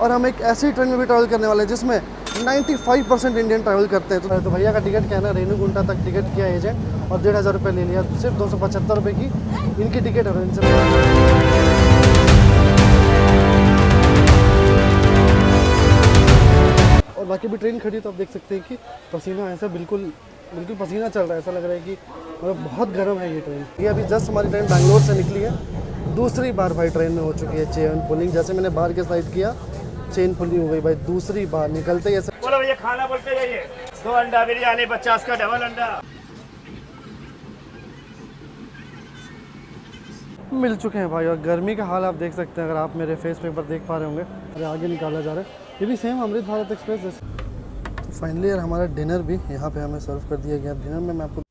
और हम एक ऐसी ट्रेन में भी ट्रैवल करने वाले हैं जिसमें 95% इंडियन ट्रैवल करते हैं। तो भैया का टिकट क्या है ना, रेणुगुंटा तक टिकट किया एजेंट और 1500 रुपये ले लिया। सिर्फ 275 रुपये की इनकी टिकट है। और बाकी भी ट्रेन खड़ी तो आप देख सकते हैं कि पसीना ऐसा बिल्कुल पसीना चल रहा है। ऐसा लग रहा है कि मतलब बहुत गर्म है ये ट्रेन। ये अभी जस्ट हमारी ट्रेन बैंगलोर से निकली है। दूसरी बार भाई ट्रेन में हो चुकी है चेन पुलिंग। जैसे मैंने बाहर के साइड किया चेन पुलिंग हो गई भाई। दूसरी बार निकलते ही ऐसे बोलो भैया खाना बोलते जाइए। 2 अंडा बिरयानी 50 का डबल अंडा मिल चुके हैं भाई। और गर्मी का हाल आप देख सकते हैं, अगर आप मेरे फेस पे पर देख पा रहे होंगे। अरे आगे निकाला जा रहा है, ये भी सेम अमृत भारत एक्सप्रेस जैसे। तो फाइनली यार हमारा डिनर भी यहाँ पे हमें सर्व कर दिया गया। डिनर में मैं आपको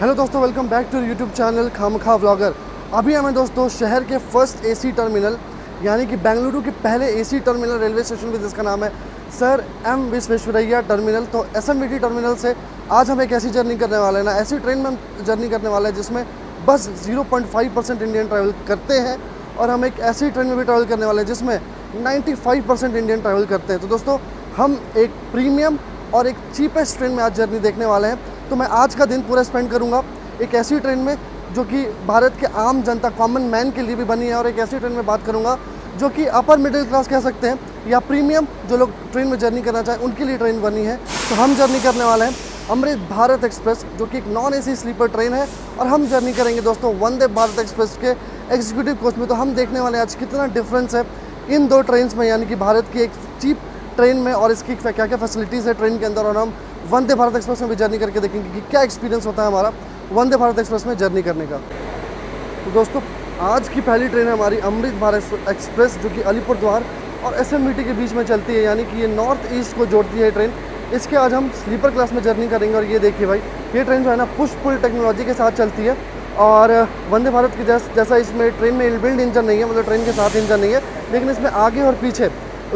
हेलो दोस्तों, welcome back to YouTube channel Khamkha vlogger. अभी हमें दोस्तों शहर के फर्स्ट एसी टर्मिनल यानी कि बेंगलुरु के पहले एसी टर्मिनल रेलवे स्टेशन पे, जिसका नाम है सर एम विश्वेश्वरैया टर्मिनल। तो एसएमवीटी टर्मिनल से आज हम एक ऐसी जर्नी करने वाले हैं ना, ऐसी ट्रेन में हम जर्नी करने वाले हैं जिसमें बस 0.5% इंडियन ट्रैवल करते हैं। और हम एक ऐसी ट्रेन में भी ट्रैवल करने वाले हैं जिसमें 95% इंडियन ट्रैवल करते हैं। तो दोस्तों हम एक प्रीमियम और एक चीपेस्ट ट्रेन में आज जर्नी देखने वाले हैं। तो मैं आज का दिन पूरा स्पेंड करूंगा एक ऐसी ट्रेन में जो कि भारत के आम जनता कॉमन मैन के लिए भी बनी है, और एक ऐसी ट्रेन में बात करूंगा जो कि अपर मिडिल क्लास कह सकते हैं या प्रीमियम जो लोग ट्रेन में जर्नी करना चाहें उनके लिए ट्रेन बनी है। तो हम जर्नी करने वाले हैं अमृत भारत एक्सप्रेस, जो कि एक नॉन एसी स्लीपर ट्रेन है। और हम जर्नी करेंगे दोस्तों वंदे भारत एक्सप्रेस के एग्जीक्यूटिव कोच में। तो हम देखने वाले हैं आज कितना डिफरेंस है इन दो ट्रेन में, यानी कि भारत की एक चीप ट्रेन में और इसकी क्या क्या फैसिलिटीज़ है ट्रेन के अंदर। और हम वंदे भारत एक्सप्रेस में भी जर्नी करके देखेंगे कि क्या एक्सपीरियंस होता है हमारा वंदे भारत एक्सप्रेस में जर्नी करने का। तो दोस्तों आज की पहली ट्रेन है हमारी अमृत भारत एक्सप्रेस, जो कि अलीपुरद्वार और एसएमवीटी के बीच में चलती है, यानी कि ये नॉर्थ ईस्ट को जोड़ती है ट्रेन। इसके आज हम स्लीपर क्लास में जर्नी करेंगे। और ये देखिए भाई, ये ट्रेन जो है ना पुश पुल टेक्नोलॉजी के साथ चलती है। और वंदे भारत की जैसा इसमें ट्रेन में इनबिल्ट इंजन नहीं है, मतलब ट्रेन के साथ इंजन नहीं है, लेकिन इसमें आगे और पीछे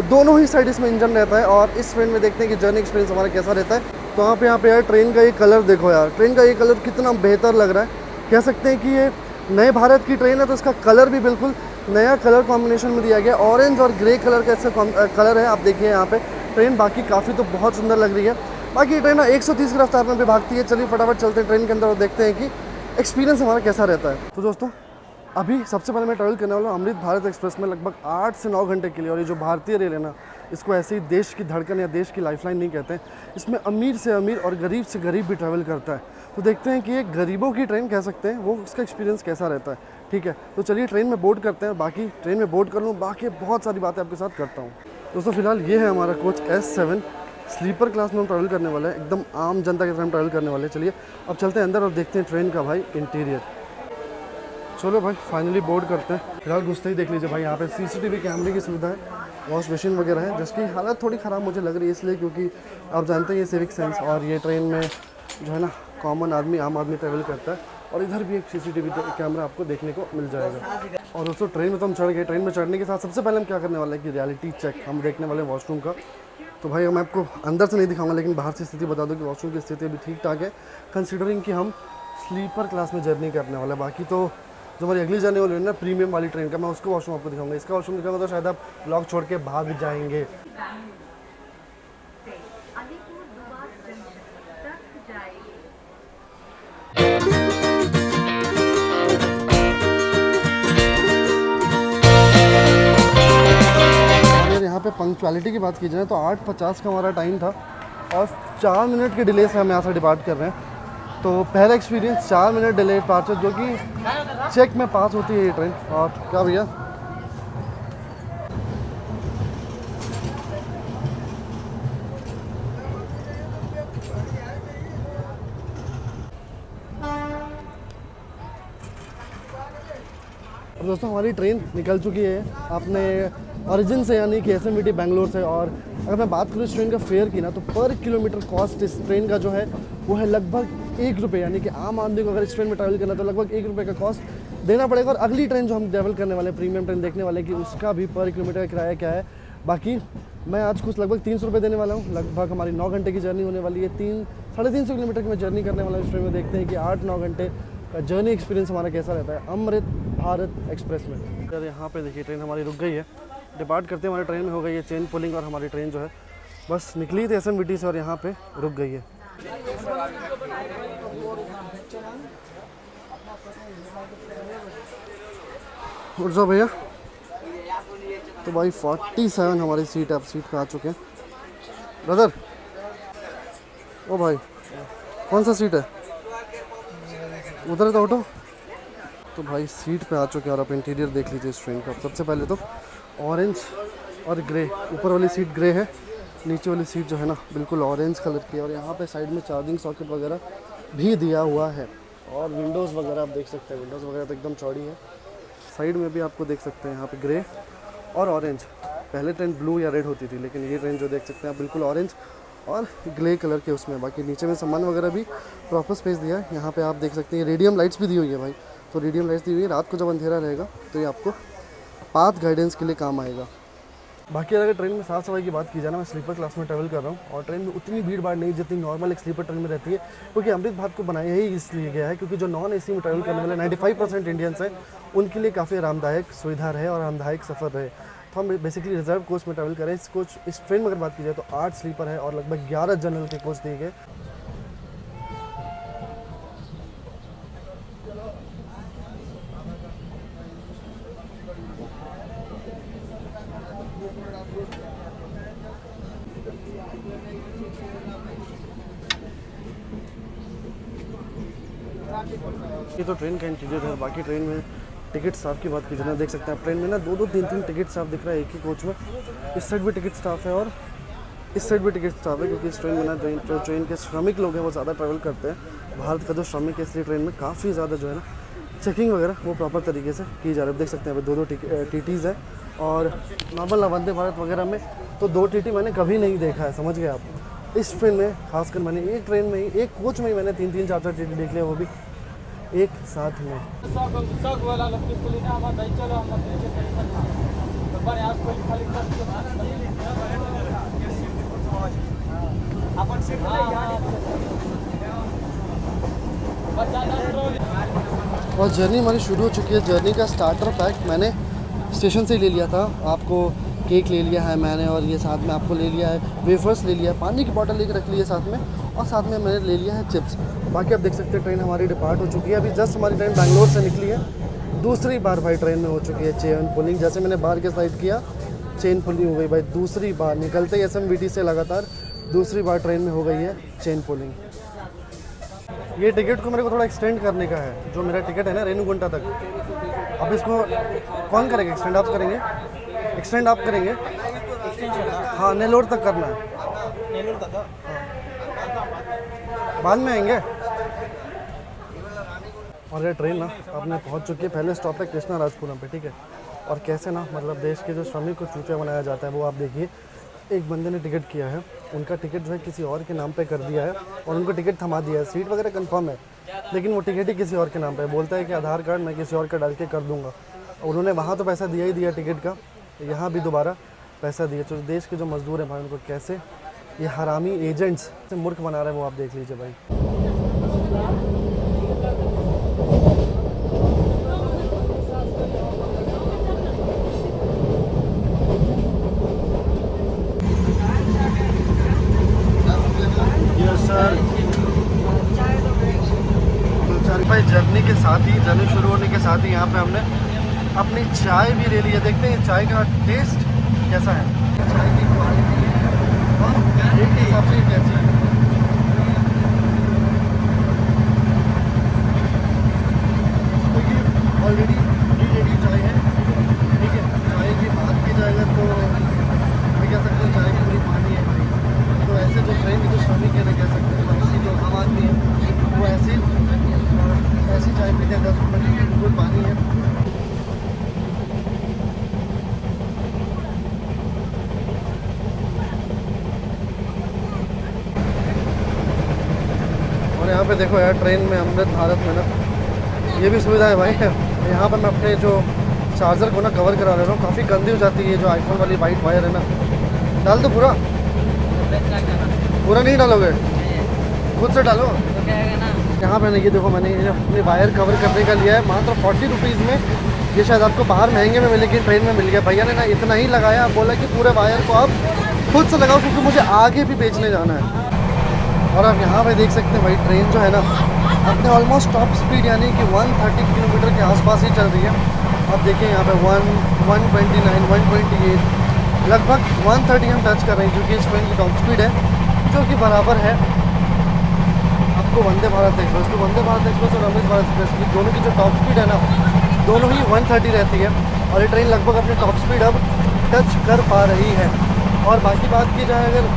दोनों ही साइड इसमें इंजन रहता है। और इस ट्रेन में देखते हैं कि जर्नी एक्सपीरियंस हमारा कैसा रहता है। तो यहाँ पे यार ट्रेन का ये कलर देखो यार, ट्रेन का ये कलर कितना बेहतर लग रहा है। कह सकते हैं कि ये नए भारत की ट्रेन है, तो इसका कलर भी बिल्कुल नया कलर कॉम्बिनेशन में दिया गया। ऑरेंज और ग्रे कलर का ऐसा कलर है, आप देखिए यहाँ पे ट्रेन। बाकी काफ़ी तो बहुत सुंदर लग रही है। बाकी ये ट्रेन 130 की रफ्तार में भी भागती है। चलिए फटाफट चलते हैं ट्रेन के अंदर और देखते हैं कि एक्सपीरियंस हमारा कैसा रहता है। तो दोस्तों अभी सबसे पहले मैं ट्रैवल करने वाला हूँ अमृत भारत एक्सप्रेस में लगभग 8 से 9 घंटे के लिए। और ये जो भारतीय रेल है ना, इसको ऐसे ही देश की धड़कन या देश की लाइफलाइन नहीं कहते हैं। इसमें अमीर से अमीर और गरीब से गरीब भी ट्रैवल करता है। तो देखते हैं कि ये गरीबों की ट्रेन कह सकते हैं, वो उसका एक्सपीरियंस कैसा रहता है। ठीक है, तो चलिए ट्रेन में बोर्ड करते हैं। बाकी ट्रेन में बोर्ड कर लूँ, बाकी बहुत सारी बातें आपके साथ करता हूँ। दोस्तों फिलहाल ये है हमारा कोच S7 स्लीपर क्लास में हम ट्रैवल करने वाले हैं, एकदम आम जनता के तरह हम ट्रैवल करने वाले हैं। चलिए अब चलते हैं अंदर और देखते हैं ट्रेन का भाई इंटीरियर। चलो भाई फाइनली बोर्ड करते हैं। फिलहाल घुसते ही देख लीजिए भाई, यहाँ पे CCTV कैमरे की सुविधा है, वॉश मशीन वगैरह है, जिसकी हालत थोड़ी ख़राब मुझे लग रही है इसलिए क्योंकि आप जानते हैं ये सिविक सेंस और ये ट्रेन में जो है ना कॉमन आदमी आम आदमी ट्रैवल करता है। और इधर भी एक CCTV कैमरा आपको देखने को मिल जाएगा। और दोस्तों ट्रेन में तो हम चढ़ गए। ट्रेन में चढ़ने के साथ सबसे पहले हम क्या करने वाले हैं कि रियलिटी चेक हम देखने वाले हैं वॉशरूम का। तो भाई मैं आपको अंदर से नहीं दिखाऊंगा, लेकिन बाहर से स्थिति बता दूं कि वॉशरूम की स्थिति अभी ठीक ठाक है, कंसिडरिंग कि हम स्लीपर क्लास में जर्नी करने वाले हैं। बाकी तो जो हमारी अगली जर्नी वाली है ना प्रीमियम वाली ट्रेन का, मैं उसको वॉशरूम आपको दिखाऊंगा। इसका वॉशरूम दिखाऊंगा तो शायद आप ब्लॉग छोड़ के भाग जाएंगे। यहाँ पे पंक्चुअलिटी की बात की जाए तो 8:50 का हमारा टाइम था और 4 मिनट के डिले से हम यहाँ से डिपार्ट कर रहे हैं। तो पहला एक्सपीरियंस 4 मिनट डिले डिपार्चर, जो कि चेक में पास होती है ये ट्रेन। और क्या भैया अब दोस्तों हमारी ट्रेन निकल चुकी है अपने ओरिजिन से, यानी कि एसएमवीटी बेंगलोर से। और अगर मैं बात करूँ इस ट्रेन का फेयर की ना, तो पर किलोमीटर कॉस्ट इस ट्रेन का जो है वो है लगभग 1 रुपये, यानी कि आम आदमी को अगर इस ट्रेन में ट्रैवल करना तो लगभग 1 रुपये का कॉस्ट देना पड़ेगा। और अगली ट्रेन जो हम ट्रैवल करने वाले हैं प्रीमियम ट्रेन देखने वाले कि उसका भी पर किलोमीटर का किराया क्या है। बाकी मैं आज कुछ लगभग 300 रुपये देने वाला हूँ। लगभग हमारी 9 घंटे की जर्नी होने वाली है। 300-350 किलोमीटर की मैं जर्नी करने वाला हूँ इस ट्रेन में। देखते हैं कि 8-9 घंटे का जर्नी एक्सपीरियंस हमारा कैसा रहता है अमृत भारत एक्सप्रेस में। यार यहाँ पे देखिए ट्रेन हमारी रुक गई है, डिपार्ट करते हमारी ट्रेन में हो गई है चेन पुलिंग और हमारी ट्रेन जो है बस निकली थी SMBT से और यहाँ पे रुक गई है। उठ जाओ भैया। तो भाई 47 हमारी सीट है, अब सीट पे आ चुके हैं। ब्रदर ओ भाई कौन सा सीट है उधर तो उठो। तो भाई सीट पे आ चुके हैं और आप इंटीरियर देख लीजिए इस ट्रेन का। सबसे पहले तो ऑरेंज और ग्रे, ऊपर वाली सीट ग्रे है, नीचे वाली सीट जो है ना बिल्कुल ऑरेंज कलर की है और यहाँ पे साइड में चार्जिंग सॉकेट वगैरह भी दिया हुआ है और विंडोज़ वगैरह आप देख सकते हैं, विंडोज़ वगैरह तो एकदम चौड़ी है। साइड में भी आपको देख सकते हैं यहाँ पे ग्रे और ऑरेंज। पहले ट्रेन ब्लू या रेड होती थी लेकिन ये ट्रेन जो देख सकते हैं आप बिल्कुल ऑरेंज और ग्रे कलर के उसमें। बाकी नीचे में सामान वगैरह भी प्रॉपर स्पेस दिया है। यहाँ पे आप देख सकते हैं रेडियम लाइट्स भी दी हुई है भाई, तो रेडियम लाइट्स दी हुई है, रात को जब अंधेरा रहेगा तो ये आपको पाथ गाइडेंस के लिए काम आएगा। बाकी अगर ट्रेन में साफ़ सफाई की बात की जाए ना, मैं स्लीपर क्लास में ट्रैवल कर रहा हूँ और ट्रेन में उतनी भीड़ भाड़ नहीं जितनी नॉर्मल एक स्लीपर ट्रेन में रहती है, क्योंकि अमृत भारत को बनाया ही इसलिए गया है क्योंकि जो नॉन AC में ट्रैवल करने वाले 95% इंडियंस हैं उनके लिए काफ़ी आरामदायक सुविधा रहे और आरामदायक सफ़र रहे। तो हम बेसिकली रिजर्व कोच में ट्रैवल करें। इस ट्रेन में अगर बात की जाए तो 8 स्लीपर है और लगभग 11 जनरल के कोच दिए गए। ये तो ट्रेन का इंटीरियर है। बाकी ट्रेन में टिकट स्टाफ की बात की जाए, देख सकते हैं आप ट्रेन में ना 2-2 3-3 टिकट स्टाफ दिख रहा है एक ही कोच में। इस साइड भी टिकट स्टाफ है और इस साइड भी टिकट स्टाफ है, क्योंकि इस ट्रेन में ना ट्रेन के श्रमिक लोग हैं वो ज़्यादा ट्रैवल करते हैं। भारत का जो श्रमिक है इसलिए ट्रेन में काफ़ी ज़्यादा जो है ना चेकिंग वगैरह वो प्रॉपर तरीके से की जा रही है। देख सकते हैं 2-2 TTs है और नॉर्मल वंदे भारत वगैरह में तो 2 TT मैंने कभी नहीं देखा है, समझ गए आप। इस ट्रेन में खासकर मैंने एक ट्रेन में ही एक कोच में ही मैंने 3-3 4-4 TT देख लिया, वो भी एक साथ में। और जर्नी हमारी शुरू हो चुकी है। जर्नी का स्टार्टर पैक मैंने स्टेशन से ले लिया था। आपको केक ले लिया है मैंने और ये साथ में आपको ले लिया है वेफर्स ले लिया है, पानी की बोतल लेकर रख ली है साथ में और साथ में मैंने ले लिया है चिप्स। बाकी आप देख सकते हैं ट्रेन हमारी डिपार्ट हो चुकी है। अभी जस्ट हमारी ट्रेन बैंगलोर से निकली है। दूसरी बार भाई ट्रेन में हो चुकी है चेन पुलिंग। जैसे मैंने बाहर के साइड किया चेन पुलिंग हो गई भाई, दूसरी बार निकलते ही SMBT से लगातार दूसरी बार ट्रेन में हो गई है चेन पुलिंग। ये टिकट को मेरे को थोड़ा एक्सटेंड करने का है, जो मेरा टिकट है ना रेणुगुंटा तक। अब इसको कौन करेगा एक्सटेंड? आप करेंगे? एक्सटेंड आप करेंगे? हाँ नेल्लोर तक करना है। नेल्लोर तक बाद में आएंगे। और ये ट्रेन ना अपने पहुंच चुकी है। पहले स्टॉप है कृष्णाराजपुरम पे, ठीक है। और कैसे ना मतलब देश के जो श्रमिक को चूतिया बनाया जाता है वो आप देखिए। एक बंदे ने टिकट किया है, उनका टिकट जो है किसी और के नाम पे कर दिया है और उनको टिकट थमा दिया है। सीट वगैरह कंफर्म है लेकिन वो टिकट ही किसी और के नाम पे बोलता है कि आधार कार्ड मैं किसी और का डाल के कर दूंगा। उन्होंने वहाँ तो पैसा दिया ही दिया टिकट का, यहाँ भी दोबारा पैसा दिया। तो देश के जो मजदूर हैं भाई उनको कैसे ये हरामी एजेंट्स से मूर्ख बना रहे हैं वो आप देख लीजिए भाई। भाई जर्नी के साथ ही जर्नी शुरू होने के साथ ही यहाँ पे हमने अपनी चाय भी ले ली है। देखते हैं चाय का टेस्ट कैसा है, चाय की क्वालिटी और रेट के हिसाब से कैसी है। तो ये ऑलरेडी रेडी चाय है, ठीक है। चाय की बात की जाए तो मैं कह सकता हूँ चाय पूरी पानी है भाई। तो ऐसे जो ट्रेन के जो श्रमिक है ना कह सकते हैं, ऐसी जो आम आदमी है वो ऐसी चाय पीते हैं 10 रुपये की, बिल्कुल पानी है। और यहाँ पे देखो यार ट्रेन में अमृत भारत में ना ये भी सुविधा है भाई। यहाँ पर मैं अपने जो चार्जर को ना कवर करा ले रहा हूँ, काफ़ी गंदी हो जाती है जो आईफोन वाली वाइट वायर है ना। डाल दो पूरा? पूरा नहीं डालोगे? खुद से डालो। तो क्या है ना यहाँ पे ना ये देखो मैंने अपने वायर कवर करने का लिया है मात्र 40 रुपीज़ में। ये शायद आपको बाहर महंगे में मिले, लेकिन ट्रेन में मिल गया। भैया ने ना इतना ही लगाया, बोला कि पूरे वायर को आप खुद से लगाओ क्योंकि मुझे आगे भी बेचने जाना है। और आप यहाँ पे देख सकते हैं भाई ट्रेन जो है ना अपने ऑलमोस्ट टॉप स्पीड यानी कि 130 किलोमीटर के आसपास ही चल रही है। अब देखिए यहाँ पे 129, 128, लगभग 130 हम टच कर रहे हैं, जो कि इस ट्रेन की टॉप स्पीड है, जो कि बराबर है आपको वंदे भारत एक्सप्रेस। तो वंदे भारत एक्सप्रेस और अमृत भारत एक्सप्रेस की दोनों की जो टॉप स्पीड है ना, दोनों ही 130 रहती है। और ये ट्रेन लगभग अपनी टॉप स्पीड अब टच कर पा रही है। और बाकी बात की जाए अगर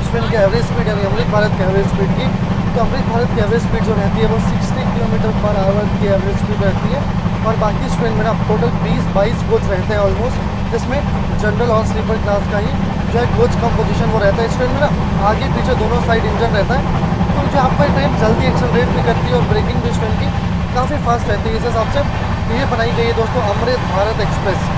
इस ट्रेन की एवरेज स्पीड यानी अमृत भारत की एवरेज स्पीड की, तो अमृत भारत की एवरेज स्पीड जो रहती है वो 60 किलोमीटर पर आवर की एवरेज स्पीड रहती है। और बाकी इस ट्रेन में ना टोटल 20-22 कोच रहते हैं ऑलमोस्ट, जिसमें जनरल और स्लीपर क्लास का ही जो है कोच कंपोजिशन वो रहता है। इस ट्रेन में ना आगे पीछे दोनों साइड इंजन रहता है, तो जो आपका ट्रेन जल्दी एक्सेलरेट भी करती है और ब्रेकिंग भी इस ट्रेन की काफ़ी फास्ट रहती है। इस हिसाब से ये बनाई गई है दोस्तों अमृत भारत एक्सप्रेस।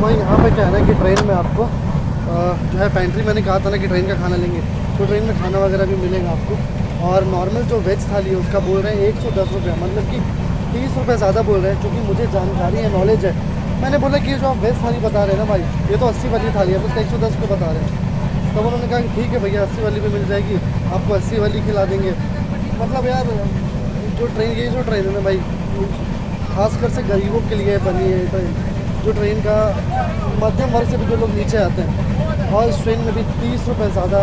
भाई यहाँ पे क्या है ना कि ट्रेन में आपको जो है पेंट्री, मैंने कहा था ना कि ट्रेन का खाना लेंगे, तो ट्रेन में खाना वगैरह भी मिलेगा आपको। और नॉर्मल जो वेज थाली है उसका बोल रहे हैं 110 रुपये, मतलब कि 30 रुपये ज़्यादा बोल रहे हैं। क्योंकि मुझे जानकारी है, नॉलेज है, मैंने बोला कि जो आप वेज थाली बता रहे हैं ना भाई, ये तो 80 वाली थाली है, तो उसका 110 रुपये बता रहे हैं। तब उन्होंने कहा कि ठीक है भैया 80 वाली भी मिल जाएगी, आपको 80 वाली खिला देंगे। मतलब यार जो ट्रेन, ये जो ट्रेन है ना भाई, खासकर से गरीबों के लिए बनी है ट्रेन। जो ट्रेन का मध्यम वर्ग से भी जो लोग नीचे आते हैं, और इस ट्रेन में भी 30 रुपये ज़्यादा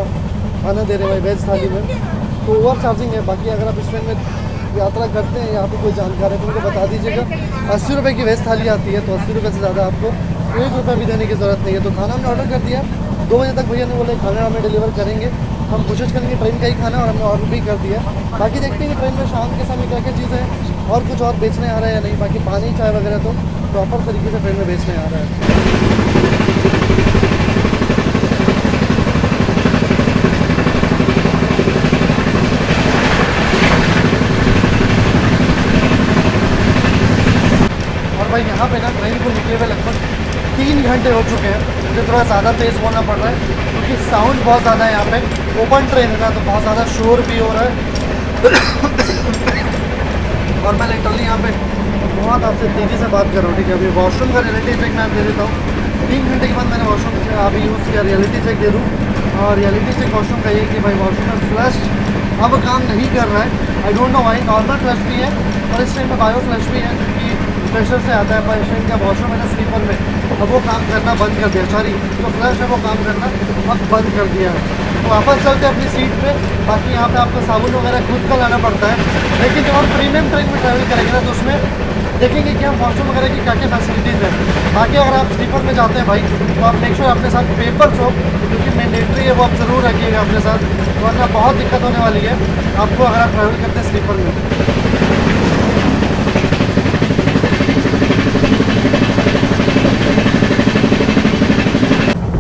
खाना दे रहे हैं वेज थाली में, तो ओवर चार्जिंग है। बाकी अगर आप इस ट्रेन में यात्रा करते हैं, यहाँ पे कोई जानकार है तो उनको बता दीजिएगा 80 रुपये की वेज थाली आती है, तो 80 रुपये से ज़्यादा आपको 1 रुपये भी देने की ज़रूरत नहीं है। तो खाना हमने ऑर्डर कर दिया, 2 बजे तक भैया ने बोले खाना हमें डिलीवर करेंगे। हम कोशिश करेंगे ट्रेन का ही खाना, और हमने ऑर्डर भी कर दिया। बाकी देखते हैं कि ट्रेन में शाम के समय क्या क्या चीज़ें हैं और कुछ और बेचने आ रहा है या नहीं। बाकी पानी चाय वगैरह तो प्रॉपर तरीके से ट्रेन में बेचने आ रहा है। और भाई यहाँ पे ना ट्रेन को निकले हुए लगभग 3 घंटे हो चुके हैं। मुझे थोड़ा ज़्यादा तेज़ बोलना पड़ रहा है क्योंकि साउंड बहुत ज़्यादा है। यहाँ पे ओपन ट्रेन है ना, तो बहुत ज़्यादा शोर भी हो रहा है। और मैं लिटरली यहाँ पे बहुत आपसे तेज़ी से बात कर रहा हूँ, ठीक है। अभी वॉशरूम का रियलिटी चेक मैं दे देता हूँ। 3 घंटे के बाद मैंने वॉशरूम अभी यूज़ किया, रियलिटी चेक दे दूँ। और रियलिटी चेक वॉशरूम का ये कि भाई वॉशरूम में फ्लश अब काम नहीं कर रहा है। I don't know why. Normal flush भी है और इस टाइम में बायो फ्लश भी है, क्योंकि प्रेशर से आता है। पर इस टाइम का वॉशरूम है ना स्लीपर में, अब वो काम करना बंद कर दिया। सॉरी, जो फ्लश है वो काम करना अब बंद कर दिया है। तो वापस चलते हैं अपनी सीट पे। बाकी यहाँ पे आपको साबुन वगैरह खुद का लाना पड़ता है, लेकिन जब हम प्रीमियम ट्रेन में ट्रैवल करेंगे ना, तो उसमें देखेंगे कि हम वॉशरूम वगैरह की क्या क्या फैसिलिटीज़ है। बाकी अगर आप स्लीपर में जाते हैं भाई, तो आप मेक श्योर अपने साथ पेपर्स हो, क्योंकि मैंडेटरी है, वो आप ज़रूर रखिएगा अपने साथ, वरना बहुत दिक्कत होने वाली है आपको अगर आप ट्रैवल करते हैं स्लीपर में।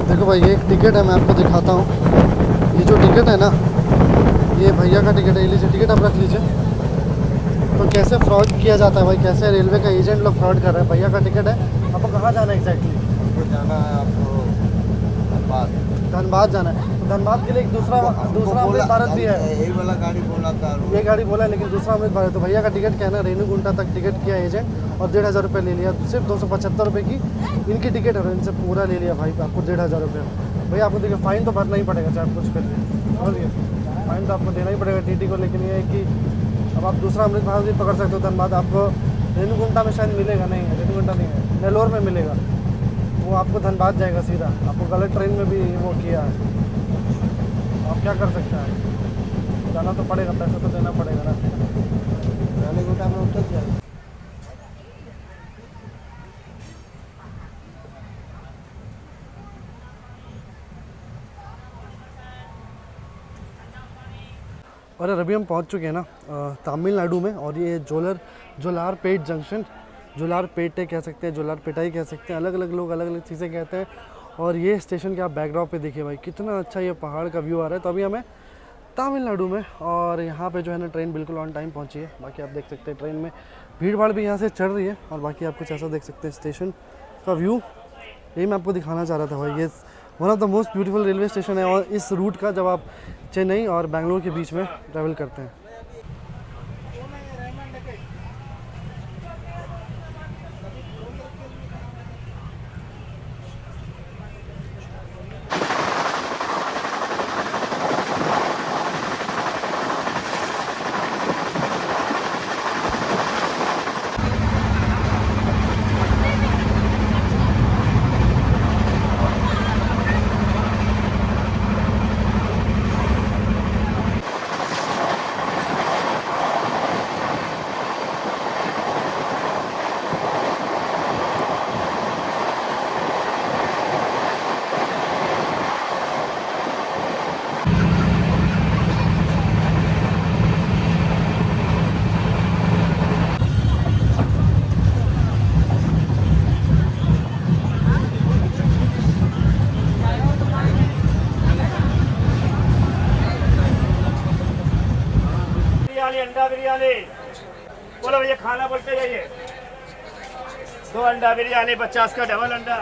देखो भाई ये एक टिकट है, मैं आपको दिखाता हूँ। ये जो टिकट है ना, ये भैया का टिकट है, ये लीजिए टिकट आप रख लीजिए। तो कैसे फ्रॉड किया जाता है भाई, कैसे रेलवे का एजेंट लोग फ्रॉड कर रहे हैं। भैया का टिकट है, आपको कहाँ जाना है एग्जैक्टली? जाना है आपको धनबाद। धनबाद जाना है, तो धनबाद के लिए एक दूसरा अमृत भारत भी है। यही वाला गाड़ी बोला था, ये गाड़ी बोला है, लेकिन दूसरा अमृत भारत। तो भैया का टिकट क्या है ना, रेणुगुंटा तक टिकट किया एजेंट और 1,500 रुपये ले लिया। सिर्फ 275 रुपये की इनकी टिकट है, इनसे पूरा ले लिया भाई आपको 1,500 रुपये। भैया आपको देखिए फ़ाइन तो भरना ही पड़ेगा, चाहे आप कुछ कर लीजिए, समझिए फ़ाइन तो आपको देना ही पड़ेगा टीटी को। लेकिन ये है कि अब आप दूसरा अमृत भारत भी पकड़ सकते हो। धनबाद आपको रेणुगुंटा में शायद मिलेगा, नहीं है रेणुगुंटा नहीं है, नेलोर में मिलेगा। वो आपको धनबाद जाएगा सीधा, आपको गलत ट्रेन में भी वो किया है। आप क्या कर सकते हैं, जाना तो पड़ेगा, पैसा तो देना पड़ेगा ना। रेणुगुंटा में उतर जाए। और अभी हम पहुंच चुके हैं ना तमिलनाडु में, और ये जोलारपेट जंक्शन, जोलारपेटे कह सकते हैं, जोलारपेटाई कह सकते हैं, अलग अलग लोग अलग अलग चीज़ें कहते हैं। और ये स्टेशन के आप बैकड्रॉप पे देखिए भाई, कितना अच्छा ये पहाड़ का व्यू आ रहा है। तो अभी हमें तमिलनाडु में, और यहाँ पे जो है ना ट्रेन बिल्कुल ऑन टाइम पहुँची है। बाकी आप देख सकते हैं ट्रेन में भीड़ भाड़ भी यहाँ से चढ़ रही है। और बाकी आप कुछ ऐसा देख सकते हैं स्टेशन का व्यू, यही मैं आपको दिखाना चाह रहा था भाई। ये one of the most beautiful railway station है, और इस रूट का जब आप चेन्नई और बेंगलोर के बीच में ट्रैवल करते हैं। बिरयानी, अंडा बिरयानी। बोलो भैया, खाना बोलते जाइए। 2 अंडा बिरयानी 50 का डबल अंडा।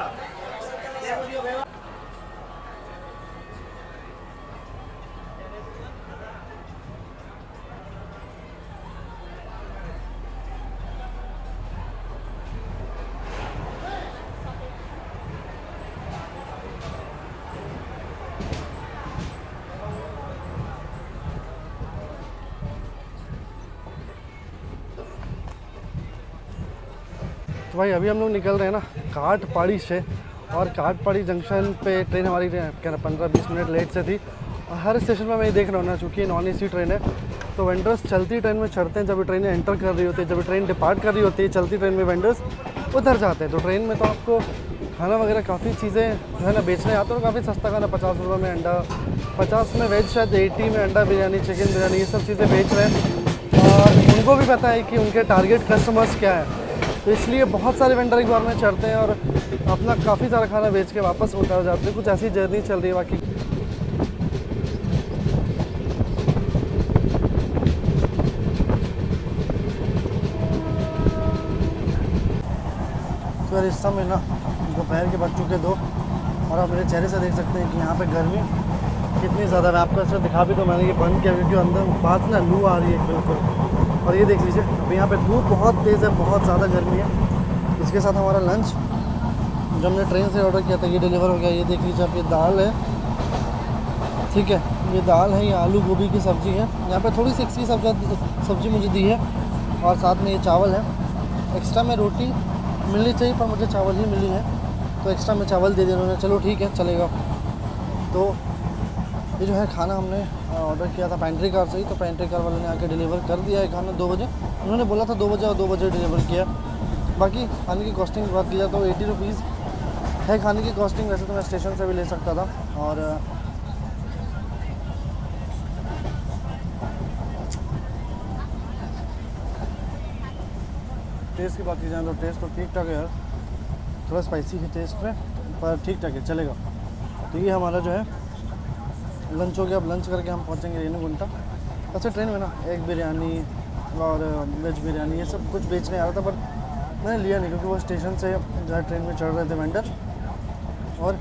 तो भाई अभी हम लोग निकल रहे हैं ना काटपाड़ी से, और काटपाड़ी जंक्शन पे ट्रेन हमारी क्या ना 15-20 मिनट लेट से थी। और हर स्टेशन में मैं ये देख रहा हूँ ना, चूँकि नॉन AC ट्रेन है, तो वेंडर्स चलती ट्रेन में चढ़ते हैं जब ट्रेन एंटर कर रही होती है, जब ट्रेन डिपार्ट कर रही होती है चलती ट्रेन में वेंडर्स उधर जाते हैं। तो ट्रेन में तो आपको खाना वगैरह काफ़ी चीज़ें जो है ना बेचने आते हैं, और काफ़ी सस्ता खाना, 50 रुपये में अंडा, 50 में वेज, शायद 80 में अंडा बिरयानी, चिकन बिरयानी, ये सब चीज़ें बेच रहे हैं। और उनको भी पता है कि उनके टारगेट कस्टमर्स क्या है, तो इसलिए बहुत सारे वेंडर एक बार में चढ़ते हैं और अपना काफ़ी सारा खाना बेच के वापस उतर जाते हैं। कुछ ऐसी जर्नी चल रही है। बाकी तो इस समय ना दोपहर के बज चुके 2, और आप मेरे चेहरे से देख सकते हैं कि यहाँ पे गर्मी कितनी ज़्यादा है। आपको ऐसे दिखा भी तो मैंने ये बंद किया, क्योंकि अंदर बात ना लू आ रही है बिल्कुल। और ये देख लीजिए, अभी यहाँ पे धूप बहुत तेज़ है, बहुत ज़्यादा गर्मी है। इसके साथ हमारा लंच जो हमने ट्रेन से ऑर्डर किया था ये डिलीवर हो गया। ये देख लीजिए आप, ये दाल है, ठीक है, ये दाल है, ये आलू गोभी की सब्ज़ी है। यहाँ पे थोड़ी सी एक्स्ट्रा सब्ज़ी मुझे दी है, और साथ में ये चावल है। एक्स्ट्रा में रोटी मिलनी चाहिए पर मुझे चावल ही मिली है, तो एक्स्ट्रा में चावल दे दिया उन्होंने। चलो ठीक है, चलेगा। तो ये जो है खाना हमने ऑर्डर किया था पेंट्री कार से ही, तो पेंट्री कार वाले ने आके डिलीवर कर दिया है खाना 2 बजे। उन्होंने बोला था 2 बजे, और 2 बजे डिलीवर किया। बाकी खाने की कॉस्टिंग की बात की जाए तो 80 रुपीज़ है खाने की कॉस्टिंग। वैसे तो मैं स्टेशन से भी ले सकता था। और टेस्ट की बात की जाए तो टेस्ट तो ठीक ठाक है यार, थोड़ा स्पाइसी है टेस्ट में, पर ठीक ठाक है, चलेगा। तो ये हमारा जो है लंच हो गया। अब लंच करके हम पहुंचेंगे रेणुगुंटा। अच्छा, ट्रेन में ना एग बिरयानी और वेज बिरयानी ये सब कुछ बेचने आ रहा था, पर मैंने लिया नहीं, क्योंकि वो स्टेशन से जो है ट्रेन में चढ़ रहे थे वेंडर, और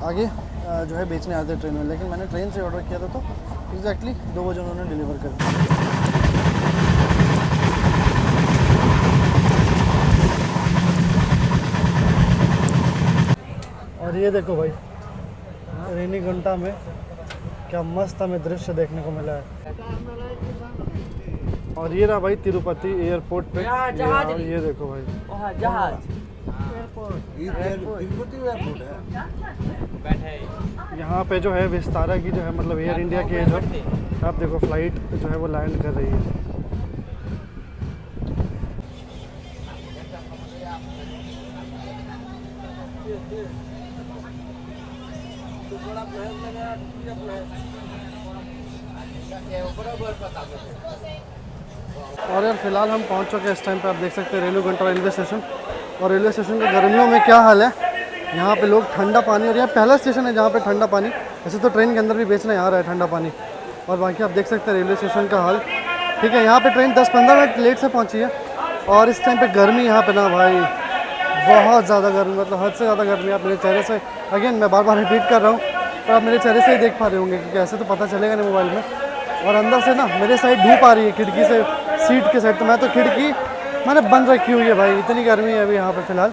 आगे जो है बेचने आते ट्रेन में। लेकिन मैंने ट्रेन से ऑर्डर किया था, तो एग्जैक्टली 2 बजे उन्होंने डिलीवर कर दिया। और ये देखो भाई, रेणुगुंटा में क्या मस्त हमें दृश्य देखने को मिला है। और ये रहा भाई तिरुपति एयरपोर्ट पे, ये देखो भाई जहाज यहाँ पे जो है विस्तारा की जो है मतलब एयर इंडिया की है, जो आप देखो फ्लाइट जो है वो लैंड कर रही है। और यार फिलहाल हम पहुंच चुके हैं इस टाइम पे, आप देख सकते हैं रेलूघंटा रेलवे स्टेशन। और रेलवे स्टेशन के गर्मियों में क्या हाल है, यहाँ पे लोग ठंडा पानी, और यहाँ पहला स्टेशन है जहाँ पे ठंडा पानी, वैसे तो ट्रेन के अंदर भी बेचने आ रहा है ठंडा पानी। और बाकी आप देख सकते हैं रेलवे स्टेशन का हाल, ठीक है। यहाँ पे ट्रेन 10-15 मिनट लेट से पहुँची है। और इस टाइम पे गर्मी यहाँ पे ना भाई बहुत ज़्यादा गर्मी, मतलब हद से ज़्यादा गर्मी। आप मेरे चेहरे से, अगेन मैं बार बार रिपीट कर रहा हूँ, पर आप मेरे चेहरे से ही देख पा रहे होंगे, क्योंकि ऐसे तो पता चलेगा नहीं मोबाइल में। और अंदर से ना मेरे साइड धूप आ रही है खिड़की से, सीट के साइड, तो मैं तो खिड़की मैंने बंद रखी हुई है भाई, इतनी गर्मी है अभी यहाँ पे फ़िलहाल।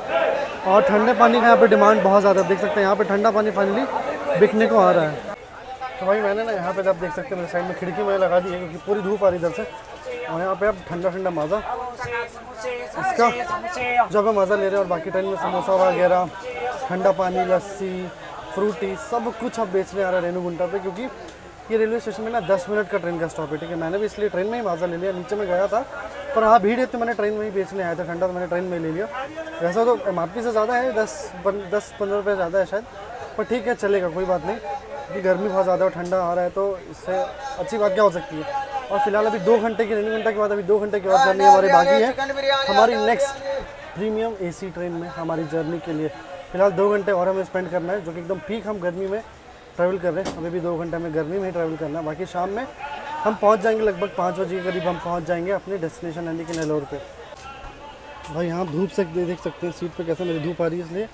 और ठंडे पानी का यहाँ पे डिमांड बहुत ज़्यादा, देख सकते हैं यहाँ पे ठंडा पानी फाइनली बिकने को आ रहा है। तो भाई मैंने ना यहाँ पे आप देख सकते हैं मेरे साइड में खिड़की मैंने लगा दी है, क्योंकि पूरी धूप आ रही इधर से। और यहाँ पे अब ठंडा ठंडा माजा इसका जब हम मज़ा ले रहे हैं। और बाकी ट्रेन में समोसा वगैरह, ठंडा पानी, लस्सी, फ्रूटी, सब कुछ अब बेचने आ रहा है रेणुगुंटा पे, क्योंकि ये रेलवे स्टेशन में ना 10 मिनट का ट्रेन का स्टॉप है, ठीक है। मैंने भी इसलिए ट्रेन में ही माजा ले लिया, नीचे में गया था पर वहाँ भीड़ है तो मैंने ट्रेन में ही बेचने आया था ठंडा, तो मैंने ट्रेन में ले लिया। वैसा तो MRP से ज़्यादा है, 10-15 रुपये ज़्यादा है शायद, पर ठीक है चलेगा, कोई बात नहीं, क्योंकि गर्मी बहुत ज़्यादा और ठंडा आ रहा है, तो इससे अच्छी बात क्या हो सकती है। और फिलहाल अभी 2 घंटे की, रेणुगुंटा के बाद अभी 2 घंटे के बाद जर्नी हमारी बाकी है, हमारी नेक्स्ट प्रीमियम AC ट्रेन में हमारी जर्नी के लिए। फिलहाल 2 घंटे और हमें स्पेंड करना है, जो कि एकदम पीक हम गर्मी में ट्रैवल कर रहे हैं। अभी भी 2 घंटे में गर्मी में ही ट्रैवल करना है, बाकी शाम में हम पहुंच जाएंगे, लगभग 5 बजे के करीब हम पहुंच जाएंगे अपने डेस्टिनेशन यानी कि नेल्लोर पे। भाई यहाँ धूप से देख सकते हैं सीट पे कैसे मेरी धूप आ रही है, इसलिए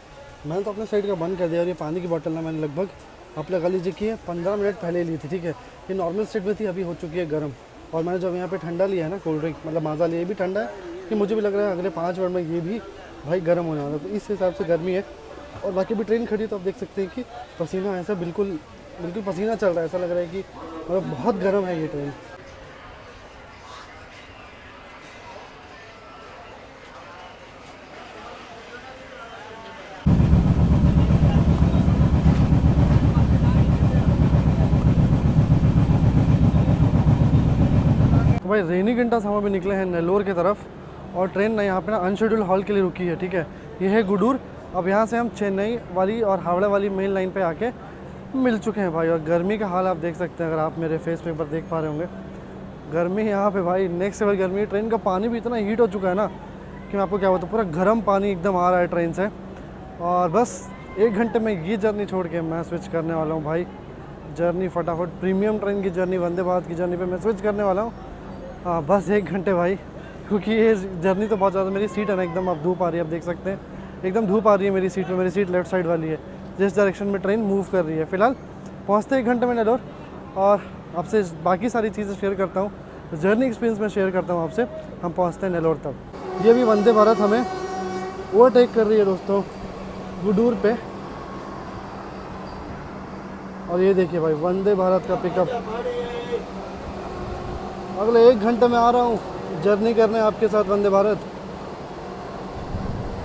मैंने तो अपने साइड का बंद कर दिया। और ये पानी की बोतल ना मैंने लगभग, आप लगा लीजिए कि 15 मिनट पहले ली थी, ठीक है। ये नॉर्मल स्टेट में थी, अभी हो चुकी है गर्म। और मैंने जब यहाँ पे ठंडा लिया है ना, कोल्ड ड्रिंक मतलब माजा लिया, ये भी ठंडा है, कि मुझे भी लग रहा है अगले 5 मिनट में ये भी भाई गर्म होने वाला है, तो इस हिसाब से गर्मी है। और बाकी भी ट्रेन खड़ी, तो आप देख सकते हैं कि पसीना ऐसा बिल्कुल पसीना चल रहा है, ऐसा लग रहा है कि मतलब बहुत गर्म है ये ट्रेन। तो भाई रेनीगंटा से हम अभी निकले हैं नेल्लोर की तरफ, और ट्रेन ना यहाँ पे ना अनशेड्यूल हॉल के लिए रुकी है, ठीक है। ये है गुडूर। अब यहाँ से हम चेन्नई वाली और हावड़ा वाली मेन लाइन पे आके मिल चुके हैं भाई। और गर्मी का हाल आप देख सकते हैं, अगर आप मेरे फेस पे ऊपर देख पा रहे होंगे, गर्मी यहाँ पे भाई नेक्स्ट लेवल गर्मी है। ट्रेन का पानी भी इतना हीट हो चुका है ना कि मैं आपको क्या बताऊँ, पूरा गर्म पानी एकदम आ रहा है ट्रेन से। और बस 1 घंटे में ये जर्नी छोड़ के मैं स्विच करने वाला हूँ भाई, जर्नी फटाफट प्रीमियम ट्रेन की जर्नी, वंदे भारत की जर्नी पे मैं स्विच करने वाला हूँ। हाँ बस 1 घंटे भाई, क्योंकि ये जर्नी तो बहुत ज़्यादा, मेरी सीट है ना एकदम, अब धूप आ रही है, आप देख सकते हैं एकदम धूप आ रही है मेरी सीट में। मेरी सीट लेफ्ट साइड वाली है, जिस डायरेक्शन में ट्रेन मूव कर रही है। फिलहाल पहुँचते 1 घंटे में नेल्लोर, और आपसे बाकी सारी चीज़ें शेयर करता हूँ, जर्नी एक्सपीरियंस में शेयर करता हूँ आपसे। हम पहुँचते हैं नेल्लोर तब। ये भी वंदे भारत हमें ओवरटेक कर रही है दोस्तों गुडूर पे। और ये देखिए भाई वंदे भारत का पिकअप, अगले 1 घंटे में आ रहा हूँ जर्नी करने आपके साथ वंदे भारत।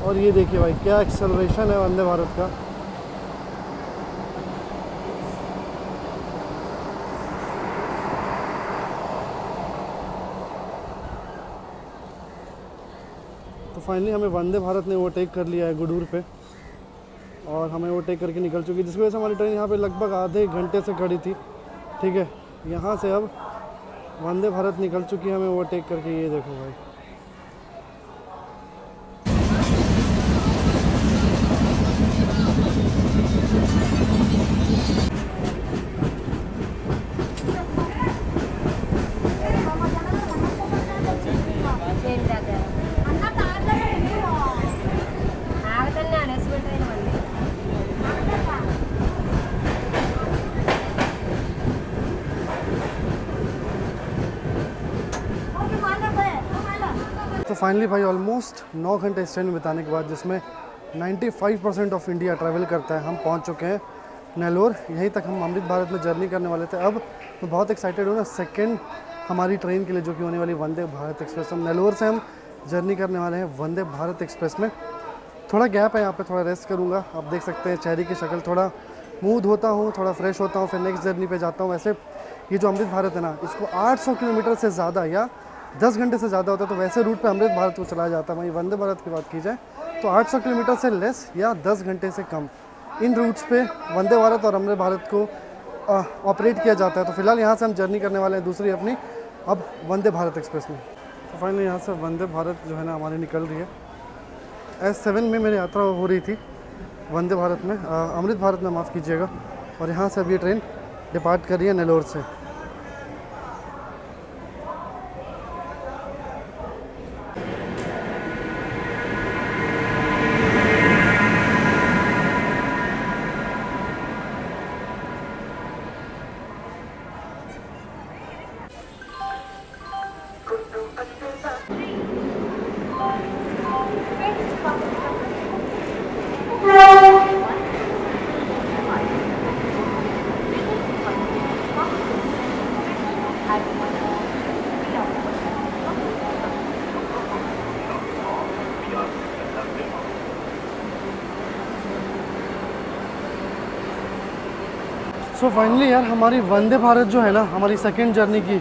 और ये देखिए भाई क्या एक्सेलरेशन है वंदे भारत का। तो फाइनली हमें वंदे भारत ने ओवरटेक कर लिया है गुडूर पे, और हमें ओवरटेक करके निकल चुकी है, जिसकी वजह से हमारी ट्रेन यहाँ पे लगभग आधे घंटे से खड़ी थी, ठीक है। यहाँ से अब वंदे भारत निकल चुकी है हमें ओवरटेक करके, ये देखो भाई। तो फाइनली भाई ऑलमोस्ट 9 घंटे इस ट्रेन में बिताने के बाद, जिसमें 95% ऑफ इंडिया ट्रैवल करता है, हम पहुंच चुके हैं नेल्लोर। यहीं तक हम अमृत भारत में जर्नी करने वाले थे। अब मैं बहुत एक्साइटेड हूँ ना सेकंड हमारी ट्रेन के लिए, जो कि होने वाली वंदे भारत एक्सप्रेस। हम नेल्लोर से हम जर्नी करने वाले हैं वंदे भारत एक्सप्रेस में। थोड़ा गैप है यहाँ पे, थोड़ा रेस्ट करूँगा। आप देख सकते हैं चेहरे की शक्ल, थोड़ा मुँह धोता हूँ, थोड़ा फ्रेश होता हूँ, फिर नेक्स्ट जर्नी पे जाता हूँ। वैसे ये जो अमृत भारत है ना, इसको 800 किलोमीटर से ज़्यादा या 10 घंटे से ज़्यादा होता है, तो वैसे रूट पे अमृत भारत को चलाया जाता है। वहीं वंदे भारत की बात की जाए तो 800 किलोमीटर से लेस या 10 घंटे से कम इन रूट्स पे वंदे भारत और अमृत भारत को ऑपरेट किया जाता है। तो फिलहाल यहाँ से हम जर्नी करने वाले हैं दूसरी अपनी अब वंदे भारत एक्सप्रेस में। तो फाइनली यहाँ से वंदे भारत जो है ना हमारी निकल रही है। S7 में मेरी यात्रा हो रही थी वंदे भारत में, अमृत भारत में माफ़ कीजिएगा। और यहाँ से अब ये ट्रेन डिपार्ट कर रही है नेलोर से। सो फाइनली यार हमारी वंदे भारत जो है ना हमारी सेकंड जर्नी की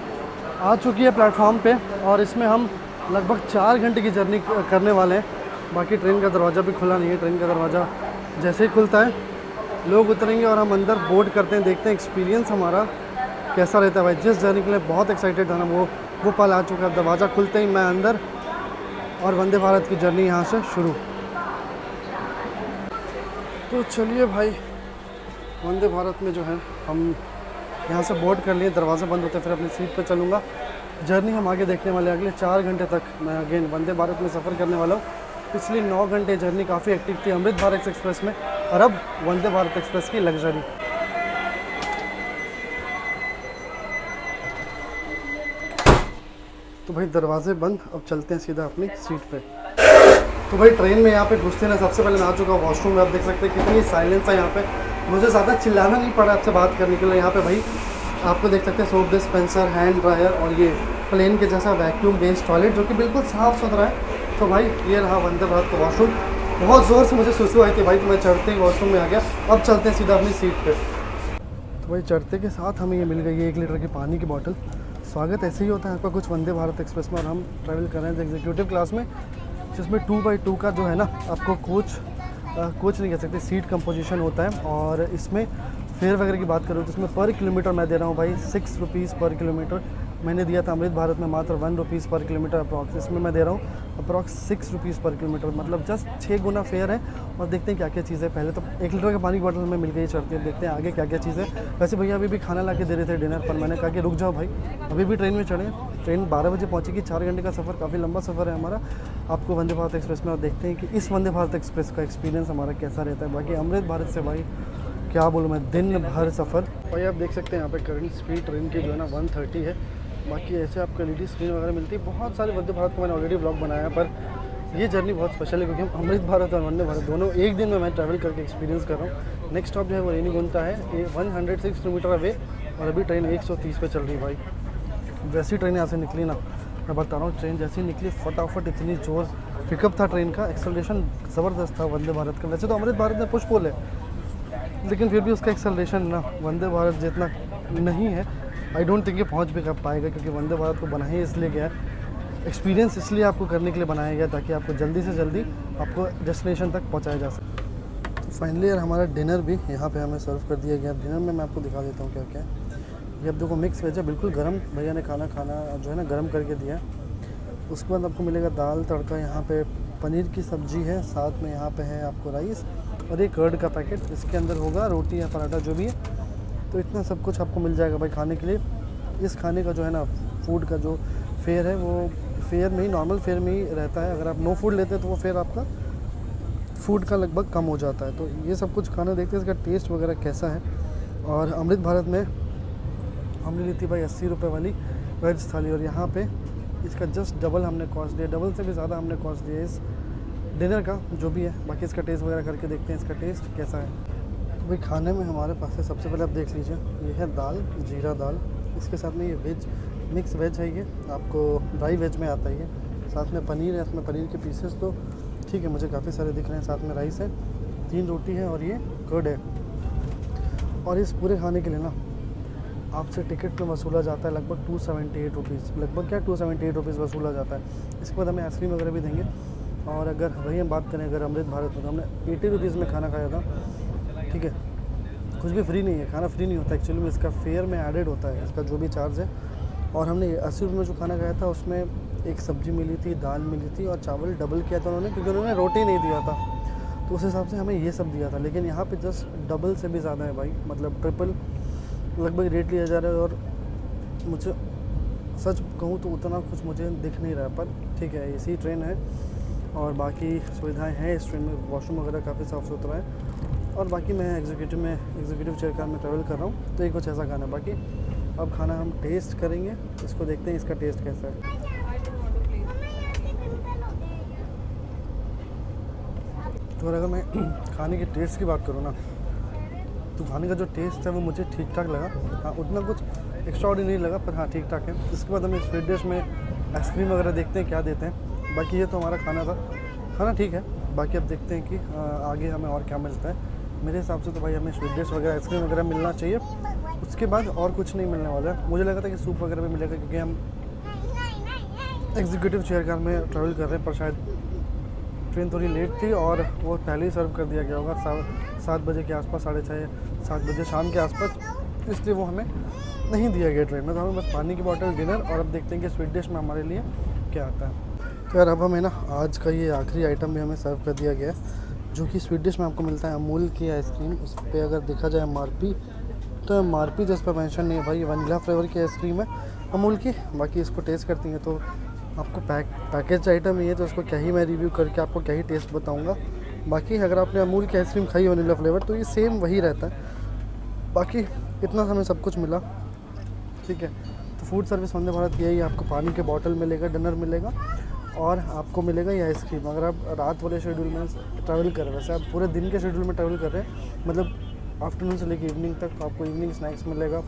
आ चुकी है प्लेटफॉर्म पे, और इसमें हम लगभग 4 घंटे की जर्नी करने वाले हैं। बाकी ट्रेन का दरवाज़ा भी खुला नहीं है। ट्रेन का दरवाज़ा जैसे ही खुलता है लोग उतरेंगे और हम अंदर बोर्ड करते हैं, देखते हैं एक्सपीरियंस हमारा कैसा रहता है। भाई जिस जर्नी के लिए बहुत एक्साइटेड था ना वो पल आ चुका है। दरवाज़ा खुलते ही मैं अंदर और वंदे भारत की जर्नी यहाँ से शुरू। तो चलिए भाई वंदे भारत में जो है हम यहाँ से बोर्ड कर लिए, दरवाज़ा बंद होते फिर अपनी सीट पे चलूँगा। जर्नी हम आगे देखने वाले अगले 4 घंटे तक मैं अगेन वंदे भारत में सफ़र करने वाला हूँ। पिछली 9 घंटे जर्नी काफ़ी एक्टिव थी अमृत भारत एक्सप्रेस में, और अब वंदे भारत एक्सप्रेस की लग्जरी। तो भाई दरवाजे बंद, अब चलते हैं सीधा अपनी सीट पे। तो भाई ट्रेन में यहाँ पे घुसते ना सबसे पहले मैं आ चुका वॉशरूम में। आप देख सकते हैं कितनी साइलेंस है यहाँ पे, मुझे ज़्यादा चिल्लाना नहीं पड़ा आपसे बात करने के लिए। यहाँ पे भाई आपको देख सकते हैं सोप डिस्पेंसर, हैंड ड्रायर और ये प्लेन के जैसा वैक्यूम बेस्ड टॉयलेट जो कि बिल्कुल साफ़ सुथरा है। तो भाई ये रहा वंदे भारत का वॉशरूम। बहुत ज़ोर से मुझे सुसु आई थी भाई, तो मैं चढ़ते ही वॉशरूम में आ गया। अब चलते हैं सीधा अपनी सीट पर। तो भाई चढ़ते के साथ हमें ये मिल गई है 1 लीटर की पानी की बॉटल। स्वागत ऐसे ही होता है आपका कुछ वंदे भारत एक्सप्रेस में, और हम ट्रैवल कर रहे हैं एग्जीक्यूटिव क्लास में, जिसमें 2x2 का जो है ना आपको कोच नहीं कह सकते, सीट कंपोजिशन होता है। और इसमें फेयर वगैरह की बात करूँ तो इसमें पर किलोमीटर मैं दे रहा हूँ भाई 6 रुपीज़ पर किलोमीटर। मैंने दिया था अमृत भारत में मात्र 1 रुपीज़ पर किलोमीटर अप्रॉक्स, इसमें मैं दे रहा हूँ अप्रॉक्स 6 रुपीज़ पर किलोमीटर, मतलब जस्ट 6 गुना फेयर है। और देखते हैं क्या क्या चीज़ है। पहले तो 1 लीटर का पानी की बॉटल हमें मिल गई चढ़ती है, देखते हैं आगे क्या क्या चीज़ है। वैसे भैया अभी भी खाना ला के दे रहे थे डिनर पर, मैंने कहा कि रुक जाओ भाई अभी भी ट्रेन में चढ़े। ट्रेन 12 बजे पहुँचेगी, 4 घंटे का सफ़र, काफ़ी लंबा सफ़र है हमारा आपको वंदे भारत एक्सप्रेस में। और देखते हैं कि इस वंदे भारत एक्सप्रेस का एक्सपीरियंस हमारा कैसा रहता है। बाकी अमृत भारत से भाई क्या बोलूँ मैं, दिन भर सफ़र। भाई आप देख सकते हैं यहाँ पे करंट स्पीड ट्रेन की जो है ना 130 है। बाकी ऐसे आपको LED स्क्रीन वगैरह मिलती है। बहुत सारे वंदे भारत को मैंने ऑलरेडी ब्लॉग बनाया है, पर ये जर्नी बहुत स्पेशल है क्योंकि हम अमृत भारत और वंदे भारत दोनों एक दिन में मैं ट्रैवल करके एक्सपीरियंस कर रहा हूँ। नेक्स्ट स्टॉप जो है वो रेनीगुंटा है, ये 106 किलोमीटर अवे, और अभी ट्रेन 130 पे चल रही है भाई। वैसी ट्रेन यहाँ से निकली ना, मैं बता रहा हूँ, ट्रेन जैसी निकली फटाफट, इतनी जोर पिकअप था ट्रेन का, एक्सेलरेशन ज़बरदस्त था वंदे भारत का। वैसे तो अमृत भारत में पुश पुल है, लेकिन फिर भी उसका एक्सेलरेशन ना वंदे भारत जितना नहीं है। आई डोंट थिंक ये पहुँच भी कर पाएगा, क्योंकि वंदे भारत को बना ही इसलिए गया है, एक्सपीरियंस इसलिए आपको करने के लिए बनाया गया ताकि आपको जल्दी से जल्दी आपको डेस्टिनेशन तक पहुँचाया जा सके। तो फाइनली यार हमारा डिनर भी यहाँ पे हमें सर्व कर दिया गया। डिनर में मैं आपको दिखा देता हूँ क्या क्या है। ये अब देखो मिक्स वेज है, बिल्कुल गर्म भैया ने खाना जो है ना गर्म करके दिया है। उसके बाद आपको मिलेगा दाल तड़का, यहाँ पे पनीर की सब्ज़ी है, साथ में यहाँ पे है आपको राइस और एक कर्ड का पैकेट, इसके अंदर होगा रोटी या पराठा जो भी है। तो इतना सब कुछ आपको मिल जाएगा भाई खाने के लिए। इस खाने का जो है ना फूड का जो फेयर है वो फेयर में ही, नॉर्मल फेयर में ही रहता है। अगर आप नो फूड लेते हैं तो वो फेयर आपका फूड का लगभग कम हो जाता है। तो ये सब कुछ खाना देखते हैं इसका टेस्ट वगैरह कैसा है। और अमृत भारत में हमने ली थी भाई 80 रुपये वाली वेज थाली, और यहाँ पे इसका जस्ट डबल हमने कॉस्ट दिया, डबल से भी ज़्यादा हमने कॉस्ट दिया इस डिनर का जो भी है। बाकी इसका टेस्ट वगैरह करके देखते हैं इसका टेस्ट कैसा है। तो भाई खाने में हमारे पास है, सबसे पहले आप देख लीजिए, ये है दाल, जीरा दाल, इसके साथ में ये वेज मिक्स वेज है, ये आपको ड्राई वेज में आता है ये। साथ में पनीर है, इसमें पनीर के पीसेस तो ठीक है मुझे काफ़ी सारे दिख रहे हैं। साथ में राइस है, 3 रोटी है और ये कर्ड है। और इस पूरे खाने के लिए ना आपसे टिकट में वसूला जाता है लगभग 278 रुपीज़, लगभग क्या 278 रुपीज़ वसूला जाता है। इसके बाद हमें आइसक्रीम वगैरह भी देंगे। और अगर वही हम बात करें अगर अमृत भारत में, तो हमने 80 रुपीज़ में खाना खाया था, ठीक है। कुछ भी फ्री नहीं है, खाना फ्री नहीं होता एक्चुअली में, इसका फेयर में एडेड होता है इसका जो भी चार्ज है। और हमने 80 रुपये में जो खाना खाया था उसमें एक सब्ज़ी मिली थी, दाल मिली थी और चावल डबल किया था उन्होंने, क्योंकि उन्होंने रोटी नहीं दिया था, तो उस हिसाब से हमें ये सब दिया था। लेकिन यहाँ पे जस्ट डबल से भी ज़्यादा है भाई, मतलब ट्रिपल लगभग रेट लिया जा रहा है। और मुझे सच कहूँ तो उतना कुछ मुझे दिख नहीं रहा है, पर ठीक है एसी ट्रेन है और बाकी सुविधाएं हैं इस ट्रेन में, वॉशरूम वगैरह काफ़ी साफ़ सुथरा है। और बाकी मैं एग्जीक्यूटिव चेयर कार में ट्रैवल कर रहा हूँ, तो ये कुछ ऐसा खाना। बाकी अब खाना हम टेस्ट करेंगे, इसको देखते हैं इसका टेस्ट कैसा है। तो अगर मैं खाने के टेस्ट की बात करूँ ना, तो खाने का जो टेस्ट है वो मुझे ठीक ठाक लगा। हाँ, उतना कुछ एक्स्ट्रा ऑर्डिनरी लगा, पर हाँ ठीक ठाक है। इसके बाद हमें स्वीट डिश में आइसक्रीम वगैरह देखते हैं क्या देते हैं। बाकी ये तो हमारा खाना था, खाना ठीक है। बाकी अब देखते हैं कि आगे हमें और क्या मिलता है। मेरे हिसाब से तो भाई हमें स्वीट डिश वगैरह आइसक्रीम वगैरह मिलना चाहिए, उसके बाद और कुछ नहीं मिलने वाला है। मुझे लगा था कि सूप वगैरह भी मिलेगा, क्योंकि हम एग्जीक्यूटिव चेयर कार में ट्रैवल कर रहे हैं, पर शायद ट्रेन थोड़ी लेट थी और वो पहले ही सर्व कर दिया गया होगा 7 बजे के आसपास, 6:30-7 बजे शाम के आसपास, इसलिए वो हमें नहीं दिया गया ट्रेन में। तो हमें बस पानी की बोतल, डिनर, और अब देखते हैं कि स्वीट डिश में हमारे लिए क्या आता है। तो यार अब हमें ना आज का ये आखिरी आइटम भी हमें सर्व कर दिया गया है, जो कि स्वीट डिश में आपको मिलता है अमूल की आइसक्रीम। उस पर अगर देखा जाए MRP, तो MRP जिस पर मेंशन नहीं है भाई, वनीला फ्लेवर की आइसक्रीम है अमूल की। बाकी इसको टेस्ट करती हैं तो आपको पैकेज आइटम ही है, तो उसको क्या ही मैं रिव्यू करके आपको क्या ही टेस्ट बताऊंगा। बाकी अगर आपने अमूल की आइसक्रीम खाई वनीला फ्लेवर, तो ये सेम वही रहता है। बाकी इतना हमें सब कुछ मिला, ठीक है। तो फूड सर्विस वंदे भारत यही, आपको पानी के बॉटल मिलेगा, डिनर मिलेगा और आपको मिलेगा ये आइसक्रीम। अगर आप रात वाले शेड्यूल में ट्रैवल कर रहे हैं, वैसे आप पूरे दिन के शेड्यूल में ट्रैवल कर रहे हैं, मतलब आफ्टरनून से लेकर इवनिंग तक, तो आपको इवनिंग स्नैक्स मिलेगा।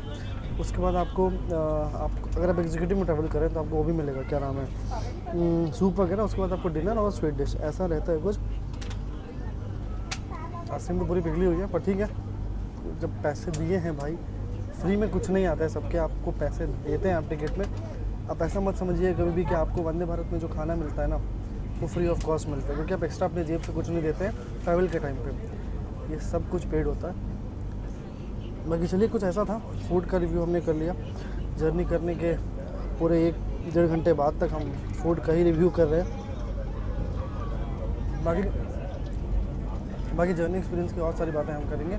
उसके बाद आपको अगर आप एग्जीक्यूटिव में ट्रैवल करें तो आपको वो भी मिलेगा, क्या नाम है, सूप वगैरह। उसके बाद आपको डिनर और स्वीट डिश, ऐसा रहता है कुछ। आइसक्रीम तो पूरी पिघली हुई है, पर ठीक है, जब पैसे दिए हैं भाई, फ्री में कुछ नहीं आता है, सबके आपको पैसे देते हैं आप टिकट में। आप ऐसा मत समझिए कभी भी कि आपको वंदे भारत में जो खाना मिलता है ना, वो फ्री ऑफ कॉस्ट मिलता है, क्योंकि आप एक्स्ट्रा अपने जेब से कुछ नहीं देते हैं ट्रैवल के टाइम पे, ये सब कुछ पेड होता है। बाकी चलिए कुछ ऐसा था, फूड का रिव्यू हमने कर लिया। जर्नी करने के पूरे 1-1.5 घंटे बाद तक हम फूड का ही रिव्यू कर रहे हैं। बाकी जर्नी एक्सपीरियंस की और सारी बातें हम करेंगे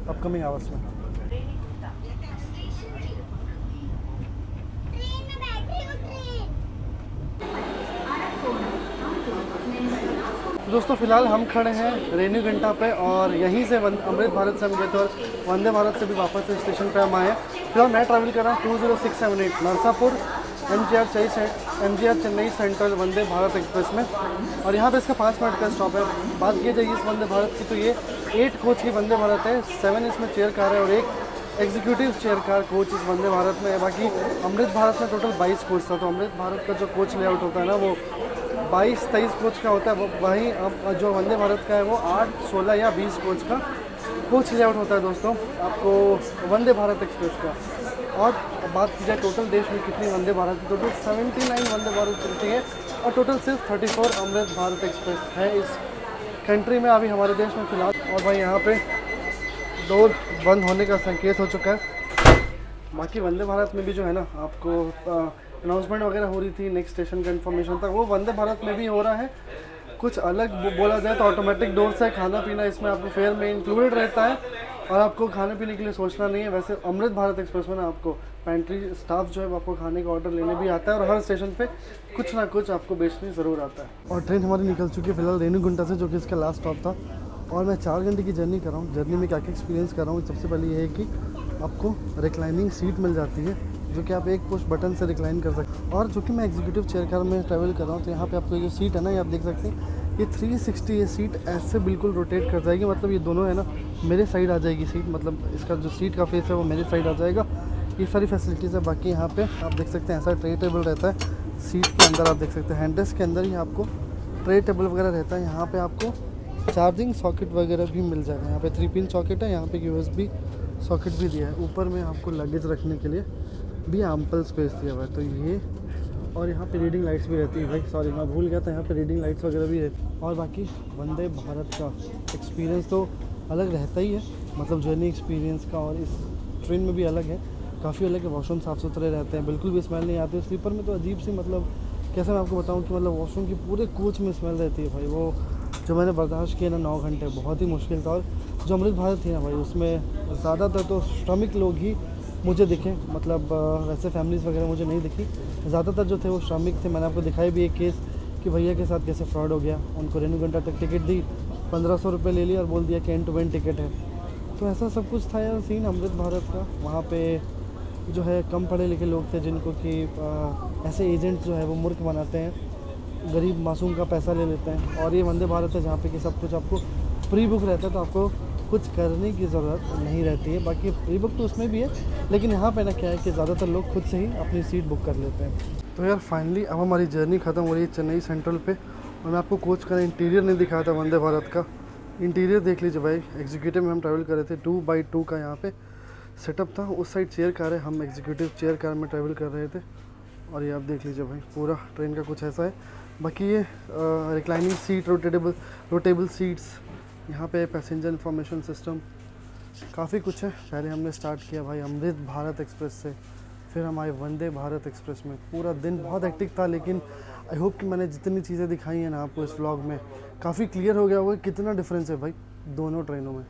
अपकमिंग आवर्स में। दोस्तों फ़िलहाल हम खड़े हैं रेणुगंटा पे, और यहीं से अमृत भारत से हम गए थे और वंदे भारत से भी वापस से स्टेशन पे हम आए। फिलहाल मैं ट्रैवल कर रहा हूँ 20678 Narsapur MGR Chennai central Vande Bharat express में, और यहाँ पे इसका 5 मिनट का स्टॉप है। बात की जाए इस वंदे भारत की, तो ये 8 कोच की वंदे भारत है, 7 इसमें चेयर कार है और एक एग्जीक्यूटिव चेयर कार कोच इस वंदे भारत में है। बाकी अमृत भारत में टोटल 22 कोच था, तो अमृत भारत का जो कोच लेआउट होता है ना, वो 22-23 कोच का होता है। वहीं अब जो वंदे भारत का है वो 8, 16 या 20 कोच का कोच लेआउट होता है दोस्तों आपको वंदे भारत एक्सप्रेस का। और बात की जाए टोटल देश में कितनी वंदे भारत की, टोटल 79 वंदे भारत चलती है और टोटल सिर्फ 34 अमृत भारत एक्सप्रेस है इस कंट्री में अभी हमारे देश में फ़िलहाल। और भाई यहाँ पे डोर बंद होने का संकेत हो चुका है। बाकी वंदे भारत में भी जो है ना, आपको अनाउंसमेंट वगैरह हो रही थी, नेक्स्ट स्टेशन का इन्फॉर्मेशन था, वो वंदे भारत में भी हो रहा है। कुछ अलग बोला जाए तो ऑटोमेटिक डोर से खाना पीना इसमें आपको फेयर में इंक्लूडेड रहता है और आपको खाने पीने के लिए सोचना नहीं है। वैसे अमृत भारत एक्सप्रेस में ना आपको पेंट्री स्टाफ जो है वो आपको खाने का ऑर्डर लेने भी आता है और हर स्टेशन पे कुछ ना कुछ आपको बेचने ज़रूर आता है। और ट्रेन हमारी निकल चुकी है फिलहाल रेणुगुंटा से, जो कि इसका लास्ट स्टॉप था, और मैं 4 घंटे की जर्नी कर रहा हूँ। जर्नी में क्या क्या एक्सपीरियंस कर रहा हूँ, सबसे पहले ये है कि आपको रिक्लाइनिंग सीट मिल जाती है, जो कि आप एक पुश बटन से रिक्लाइन कर सकते हैं। और जो कि मैं एग्जीक्यूटिव चेयर कार में ट्रैवल कर रहा हूँ, तो यहाँ पे आपको जो सीट है ना, ये आप देख सकते हैं, ये 360 ये सीट ऐसे बिल्कुल रोटेट कर जाएगी, मतलब ये दोनों है ना मेरे साइड आ जाएगी सीट, मतलब इसका जो सीट का फेस है वो मेरे साइड आ जाएगा। ये सारी फैसिलिटीज़ है। बाकी यहाँ पे आप देख सकते हैं ऐसा ट्रे टेबल रहता है सीट के अंदर, आप देख सकते हैं हैंडरेस्ट के अंदर ही आपको ट्रे टेबल वगैरह रहता है। यहाँ पे आपको चार्जिंग सॉकेट वगैरह भी मिल जाएगा। यहाँ पे 3 पिन सॉकेट है, यहाँ पे USB सॉकेट भी दिया है। ऊपर में आपको लगेज रखने के लिए भी एम्पल स्पेस दिया हुआ है। तो ये, और यहाँ पे रीडिंग लाइट्स भी रहती है भाई, सॉरी मैं भूल गया था, यहाँ पे रीडिंग लाइट्स वगैरह भी रहती है। और बाकी वंदे भारत का एक्सपीरियंस तो अलग रहता ही है, मतलब जर्नी एक्सपीरियंस का और इस ट्रेन में भी अलग है, काफ़ी अलग है। वॉशरूम साफ़ सुथरे रहते हैं, बिल्कुल भी स्मेल नहीं आती। स्लीपर में तो अजीब सी, मतलब कैसे मैं आपको बताऊं कि मतलब वॉशरूम की पूरे कोच में स्मेल रहती है भाई। वो जो मैंने बर्दाश्त किया ना 9 घंटे, बहुत ही मुश्किल था। और जो अमृत भारत थी ना भाई, उसमें ज़्यादातर तो श्रमिक लोग ही मुझे दिखे, मतलब वैसे फैमिलीज़ वगैरह मुझे नहीं दिखी। ज़्यादातर जो थे वो श्रमिक थे। मैंने आपको दिखाई भी एक केस कि भैया के साथ कैसे फ्रॉड हो गया। उनको रेणुगंटा तक टिकट दी, 1500 रुपये ले लिया और बोल दिया कि एंड टू एंड टिकट है। तो ऐसा सब कुछ था यार सीन अमृत भारत का। वहाँ पे जो है कम पढ़े लिखे लोग थे जिनको कि ऐसे एजेंट जो है वो मूर्ख बनाते हैं, गरीब मासूम का पैसा ले लेते हैं। और ये वंदे भारत है जहाँ पे कि सब कुछ आपको प्री बुक रहता है, तो आपको कुछ करने की ज़रूरत नहीं रहती है। बाकी प्री बुक तो उसमें भी है, लेकिन यहाँ पे ना क्या है कि ज़्यादातर लोग खुद से ही अपनी सीट बुक कर लेते हैं। तो यार फाइनली अब हमारी जर्नी ख़त्म हो रही है चेन्नई सेंट्रल पे। और मैं आपको कोच का इंटीरियर नहीं दिखाया था वंदे भारत का। इंटीरियर देख लीजिए भाई। एग्जीक्यूटिव में हम ट्रैवल कर रहे थे, 2x2 का यहाँ पे सेटअप था। उस साइड चेयर कार है, हम एग्जीक्यूटिव चेयर कार में ट्रैवल कर रहे थे। और ये आप देख लीजिए भाई, पूरा ट्रेन का कुछ ऐसा है। बाकी ये रिक्लाइनिंग सीट, रोटेबल सीट्स, यहाँ पे पैसेंजर इंफॉर्मेशन सिस्टम, काफ़ी कुछ है। पहले हमने स्टार्ट किया भाई अमृत भारत एक्सप्रेस से, फिर हम आए वंदे भारत एक्सप्रेस में। पूरा दिन बहुत हेक्टिक था, लेकिन आई होप कि मैंने जितनी चीज़ें दिखाई हैं ना आपको इस व्लॉग में, काफ़ी क्लियर हो गया होगा कितना डिफरेंस है भाई दोनों ट्रेनों में।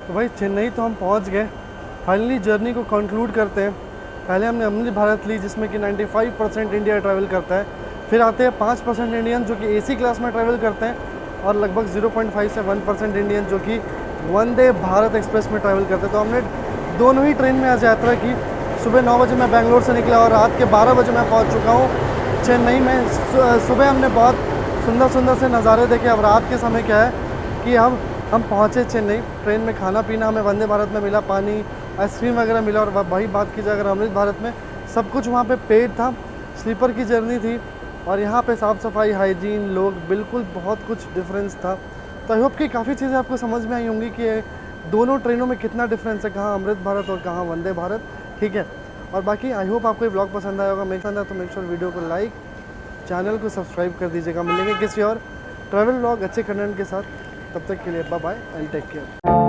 तो भाई चेन्नई तो हम पहुंच गए। फाइनली जर्नी को कंक्लूड करते हैं। पहले हमने अमृत भारत ली जिसमें कि 95% इंडिया ट्रैवल करता है। फिर आते हैं 5% इंडियन जो कि एसी क्लास में ट्रैवल करते हैं, और लगभग 0.5 से 1% इंडियन जो कि वंदे भारत एक्सप्रेस में ट्रैवल करते हैं। तो हमने दोनों ही ट्रेन में आज यात्रा की। सुबह 9 बजे मैं बेंगलोर से निकला और रात के 12 बजे मैं पहुँच चुका हूँ चेन्नई में। सुबह हमने बहुत सुंदर सुंदर से नज़ारे देखे। अब रात के समय क्या है कि हम पहुँचे चेन्नई। ट्रेन में खाना पीना हमें वंदे भारत में मिला, पानी आइसक्रीम वगैरह मिला। और वही बात की जाए अगर अमृत भारत में, सब कुछ वहाँ पे पेड था, स्लीपर की जर्नी थी। और यहाँ पे साफ़ सफाई, हाइजीन, लोग, बिल्कुल बहुत कुछ डिफरेंस था। तो आई होप कि काफ़ी चीज़ें आपको समझ में आई होंगी कि दोनों ट्रेनों में कितना डिफरेंस है, कहाँ अमृत भारत और कहाँ वंदे भारत। ठीक है, और बाकी आई होप आपको ये ब्लॉग पसंद आया होगा। मेरे पसंद आया तो मेक श्योर वीडियो को लाइक, चैनल को सब्सक्राइब कर दीजिएगा। मिलेंगे किसी और ट्रैवल ब्लॉग अच्छे कंटेंट के साथ। तब तक के लिए bye bye and take care.